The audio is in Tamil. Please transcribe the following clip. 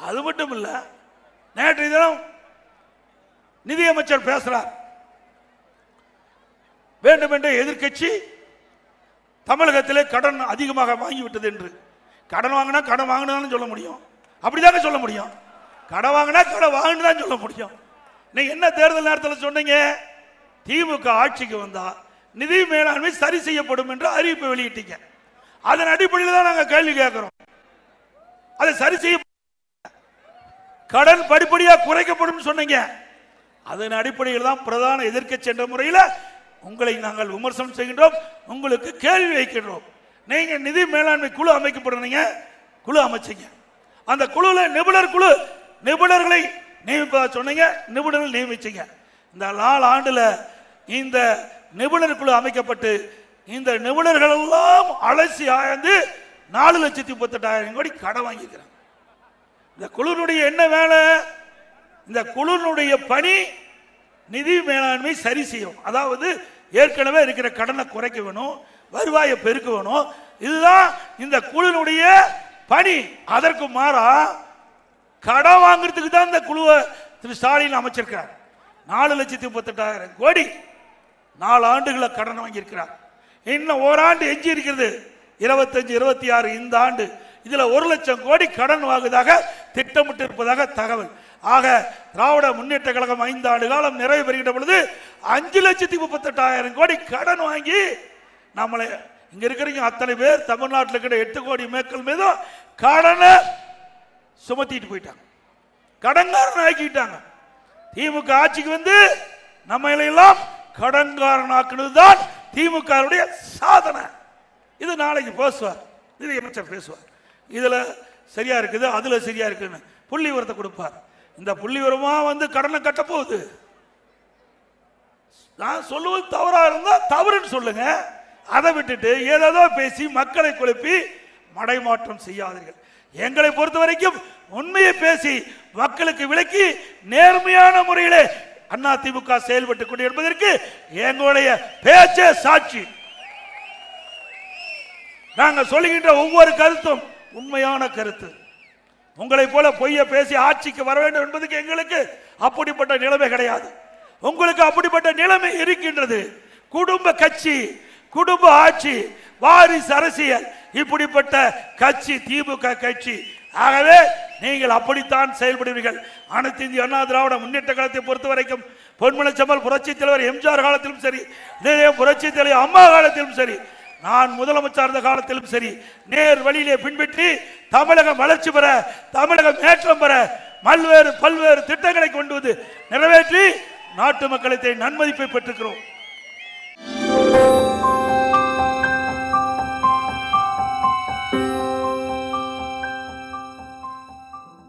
அது மட்டும் இல்ல, நேற்றைய தினம் நிதியமைச்சர் பேசுறார், வேண்டுமென்றே எதிர்க்கட்சி தமிழகத்திலே கடன் அதிகமாக வாங்கிவிட்டது என்று. கடன் வாங்கினா கடன் வாங்கினான்னு சொல்ல முடியும், அப்படிதாங்க சொல்ல முடியும். கடன் வாங்கினா கடன் வாங்கினு சொல்ல முடியும். நீங்க என்ன தேர்தல் நேரத்தில் சொன்னீங்க? திமுக ஆட்சிக்கு வந்தா நிதி மேலாண்மை சரி செய்யப்படும் என்று அறிவிப்பு வெளியிட்டீங்க. அதன் அடிப்படையில் தான் நாங்கள் கேள்வி கேட்கிறோம். அதை சரி செய்ய கடன் படிப்படியாக குறைக்கப்படும் சொன்னீங்க. அதன் அடிப்படையில் தான் பிரதான எதிர்க்கட்சி என்ற முறையில் உங்களை நாங்கள் விமர்சனம் செய்கின்றோம், உங்களுக்கு கேள்வி வைக்கின்றோம். நீங்க நிதி மேலாண்மை குழு அமைக்கப்படுறீங்க, குழு அமைச்சீங்க. அந்த குழுல நிபுணர்களை நியமிப்பதா சொன்னீங்க, நிபுணர்கள் நியமிச்சீங்க. இந்த 4 ஆண்டுல இந்த நிபுணர் குழு அமைக்கப்பட்டு இந்த நிபுணர்கள் எல்லாம் அலசி ஆய்ந்து 4,38,000 கோடி கடன் வாங்கிக்கிறாங்க. இந்த குழுனுடைய என்ன வேலை? இந்த குழுனுடைய பணி நிதி மேலாண்மை சரி செய்யும். அதாவது ஏற்கனவே இருக்கிற கடனை குறைக்க வேணும், வருவாயை பெருக்க வேணும். இதுதான் இந்த குழுனுடைய பணி. அதற்கு மாறா கடன் வாங்குறதுக்கு தான் இந்த குழுவை திரு ஸ்டாலின் அமைச்சிருக்கிறார். 4,38,000 கோடி 4 ஆண்டுகளை கடன் வாங்கியிருக்கிறார். இன்னும் ஓராண்டு எஞ்சி இருக்கிறது, 25, 26 இந்த ஆண்டு. இதுல 1 லட்சம் கோடி கடன் வாங்குவதாக திட்டமிட்டு இருப்பதாக தகவல். ஆக திராவிட முன்னேற்ற கழகம் 5 ஆண்டு காலம் நிறைவு பெறுகின்ற பொழுது 5,38,000 கோடி கடன் வாங்கி நம்மளை இங்க இருக்கிறீங்க அத்தனை பேர் தமிழ்நாட்டில் இருக்கிற 8 கோடி மக்கள் மீது கடனை சுமத்திட்டு போயிட்டாங்க, கடன்காரன் ஆக்கிட்டாங்க. திமுக ஆட்சிக்கு வந்து நம்ம எல்லாம் கடன்காரனாக்குனதுதான் திமுக சாதனை. இது நாளைக்கு பேசுவார், நிதியமைச்சர் பேசுவார். இதுல சரியா இருக்குது, அதுல சரியா இருக்குன்னு புள்ளி விவரத்தை கொடுப்பார். இந்த புள்ளி விவரமா வந்து கடனை கட்ட போகுது. நான் சொல்லுவது தவறா இருந்தா தவறுன்னு சொல்லுங்க. அதை விட்டுட்டு ஏதோ பேசி மக்களை குழப்பி மடைமாற்றம் செய்யாதீர்கள். எங்களை பொறுத்த வரைக்கும் உண்மையை பேசி மக்களுக்கு விளக்கி நேர்மையான முறையிலே அதிமுக செயல்பட்டுக் கொண்டு என்பதற்கு எங்களுடைய பேச்சே சாட்சி. நாங்கள் சொல்லுகின்ற ஒவ்வொரு கருத்தும் உண்மையான கருத்து. உங்களை போல பொய்ய பேசி ஆட்சிக்கு வர வேண்டும் என்பதற்கு எங்களுக்கு அப்படிப்பட்ட நிலைமை கிடையாது. உங்களுக்கு அப்படிப்பட்ட நிலைமை இருக்கின்றது. குடும்ப கட்சி, குடும்ப ஆட்சி, வாரிசு அரசியல், இப்படிப்பட்ட கட்சி திமுக கட்சி. ஆகவே நீங்கள் அப்படித்தான் செயல்படுவீர்கள். அனைத்து இந்திய அண்ணா திராவிட முன்னேற்ற கழகத்தை பொறுத்த வரைக்கும் பொன்மனச்செம்மல் புரட்சி தலைவர் எம்ஜிஆர் காலத்திலும் சரி, புரட்சி தலைவர் அம்மா காலத்திலும் சரி, நான் முதலமைச்சர் இருந்த காலத்திலும் சரி, நேர் வழியிலே பின்பற்றி தமிழகம் வளர்ச்சி பெற, தமிழகம் ஏற்றம் பெற பல்வேறு திட்டங்களை கொண்டு வந்து நிறைவேற்றி நாட்டு மக்களுக்கு நன்மதிப்பை பெற்றிருக்கிறோம்.